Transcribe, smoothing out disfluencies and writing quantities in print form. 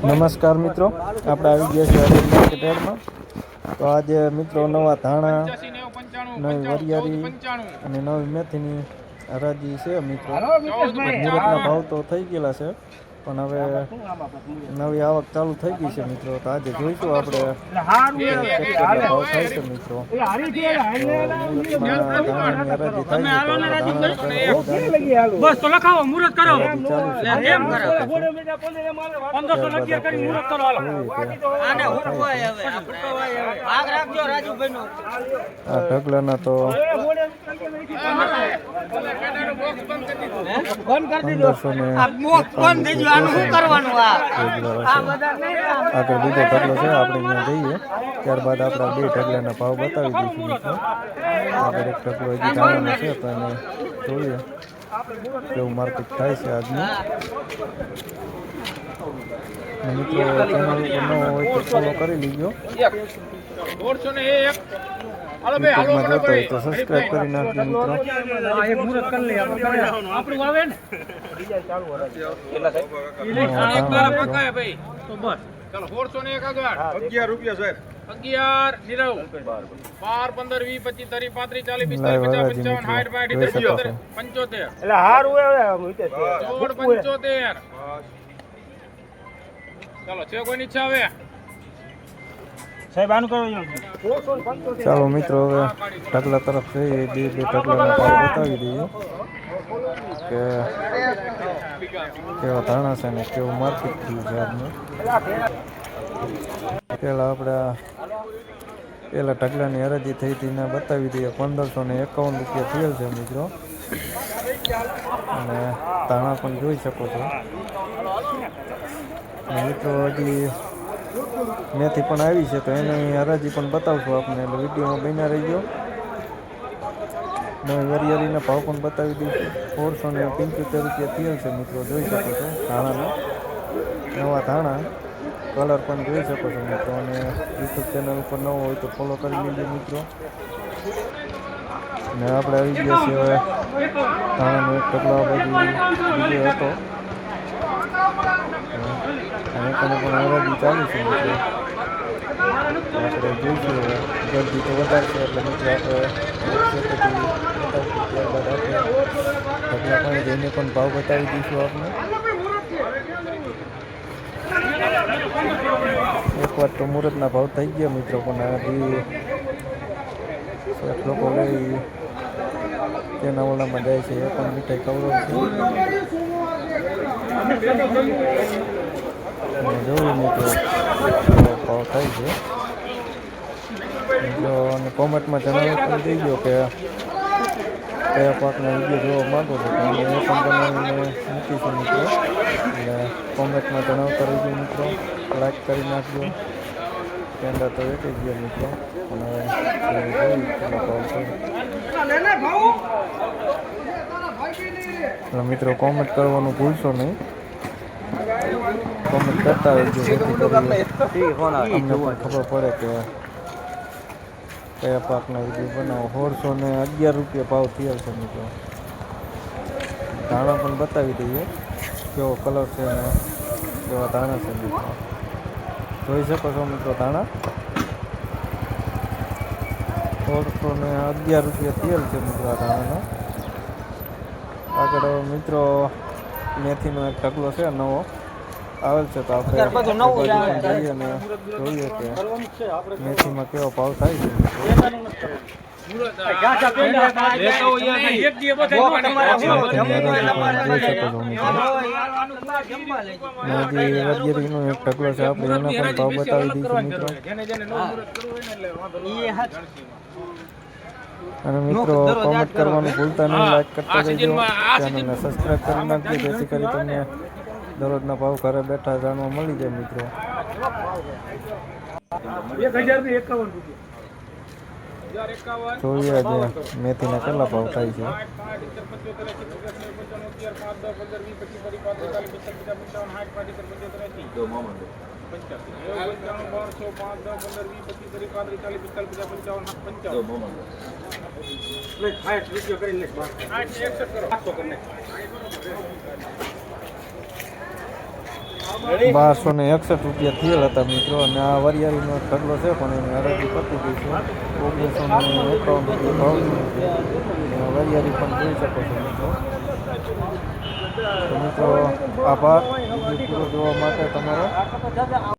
નમસ્કાર મિત્રો, આપણે આવી ગયા છીએ અરવિંદ માર્કેટ યાર્ડમાં. તો આજે મિત્રો નવા ધાણા, નવી વરિયાળી અને નવી મેથીની હરાજી છે મિત્રો. મુહૂર્તના ભાવ તો થઈ ગયેલા છે, પણ હવે નવી આવક ચાલુ થઈ ગઈ છે મિત્રો. તો આજે જોઈશું આપણે કેટલા ભાવ થાય છે મિત્રો. ધાણાની હરાજી થાય બસ તો લખાવો મુહૂર્ત કરો એમ કરો 1500 લખ્યા કરી મુહૂર્ત કરો હાલો આને હુકવાય હવે ભાગ રાખજો રાજુભાઈ નો આ ઢગલાના તો બંધ કરી દીધો આ બોક્સ બંધ થઈ ગયો આનું શું કરવાનું આ બધા આગળ બીજો ઢગલો છે, આપણે અહીંયા જઈએ ત્યારબાદ આપણે બે ઢગલાના ભાવ બતાવી દઈશું મિત્રો. આગળ એક ઢગલો હજી ધાણાનો છે, તો એને જોઈએ કેવું માર્કેટ થાય છે આજનું. મિત્રો ચેનલ ઉપર ન હોય તો ફોલો કરી લીજો. યુટ્યુબમાં જોતા હોય તો સબસ્ક્રાઈબ કરી નાખજો મિત્રો. એક મુહૂર્ત કરી લે આપણું આવે ને બીજા ચાલુ હરાજી કેટલા સાહેબ પકાય ભાઈ તો બસ ચાલો 401 આગળ 11 રૂપિયા સાહેબ 11 નીરવ 12 15 20 25 30 35 40 45 50 60 65 75 એટલે હારું હવે 75 ચાલો છે કોઈ ઈચ્છા આવે સાહેબ આનું કરો. ચાલો મિત્રો હવે ઢગલા તરફ જઈએ, બે ઢગલાના ભાવ બતાવી દઈએ કે કેવા ધાણા છે ને કેવું માર્કેટ થયું છે આજનું. પહેલાં આપણે પહેલાં ઢગલાની હરાજી થઈ હતી ને બતાવી દઈએ. 1551 રૂપિયા થયેલ છે મિત્રો, અને ધાણા પણ જોઈ શકો છો મિત્રો. હજી મેથી પણ આવી છે, તો એની હરાજી પણ બતાવશું આપને, એટલે વિડીયોમાં બન્યા રહી ગયો. નવી વરિયાળીના ભાવ પણ બતાવી દઈશું. 475 રૂપિયા થયેલ છે મિત્રો, જોઈ શકો છો ધાણાના. નવા ધાણા કલર પણ જોઈ શકો છો મિત્રો, અને યુટ્યુબ ચેનલ ઉપર નવો હોય તો ફોલો કરી લેજો મિત્રો. ને આપણે આવી ગયા છીએ હવે ધાણાનો એક ઢગલો બાજુ બીજો હતો, અને પણ હરાજી ચાલુ છે મિત્રો. આપણે જોઈશું હવે ગરદી તો વધારે છે, એટલે મિત્રો આપણે ત્યારબાદ આપણે ઢગલા પણ જઈને પણ ભાવ બતાવી દઈશું આપને. એકવાર તો મુહૂર્તના ભાવ થઈ ગયા મિત્રો, પણ હજી લોકો લઈ તેના ઓલામાં જાય છે, એ પણ મીઠાઈ ખવડાવશે. અને જોયું મિત્રો ભાવ થાય છે મિત્રો. અને કોમેન્ટમાં જણાવી પણ દઈ ગયો કે કયા પાકનો વિડીયો જોવા માગો છો, તો અમે એ પણ બનાવીને મૂકીશું મિત્રો. એટલે કોમેન્ટમાં જણાવતા રહીજો મિત્રો, લાઈક કરી નાખજો. કેન્ડા તો એક જ ગયો મિત્રો, અને જોયું કેટલો ભાવ છે. એટલે મિત્રો કોમેન્ટ કરવાનું ભૂલશો નહીં, કોમેન્ટ કરતા રહેજો, જેથી કરીને અમને પણ ખબર પડે કે કયા પાકના વિડીયો બનાવો. 411 રૂપિયા ભાવ થયેલ છે મિત્રો. ધાણા પણ બતાવી દઈએ કેવો કલર છે અને કેવા ધાણા છે મિત્રો. જોઈ શકો છો મિત્રો ધાણા 411 રૂપિયા થયેલ છે મિત્રો આ ધાણાનો. આગળ મિત્રો મેથીનો એક ઢગલો છે નવો આવેલ છે, તો આપણે જઈએ અને જોઈએ કે મેથીમાં કેવો ભાવ થાય છે. વરિયાળીનો એક ઢગલો છે, આપણે એના પણ ભાવ બતાવી દઈશું મિત્રો. અને મિત્રો કોમેન્ટ કરવાનું ભૂલતા નહીં, લાઈક કરતા જજો, ચેનલને સબસ્ક્રાઈબ કરી નાખજો, જેથી કરી તમને દરરોજના ભાવ ઘરે બેઠા જાણવા મળી જાય મિત્રો. 1051 જોઈએ આજે મેથીના કેટલા ભાવ થાય છે. 1261 રૂપિયા થયેલ હતા મિત્રો. અને આ વરિયાળીનો ઢગલો છે પણ એની હરાજી પતી ગઈ છે. 1951 રૂપિયા ભાવ છે. વરિયાળી પણ જોઈ શકો છો મિત્રો. તો મિત્રો આભાર વિડીયો પૂરો જોવા માટે તમારો.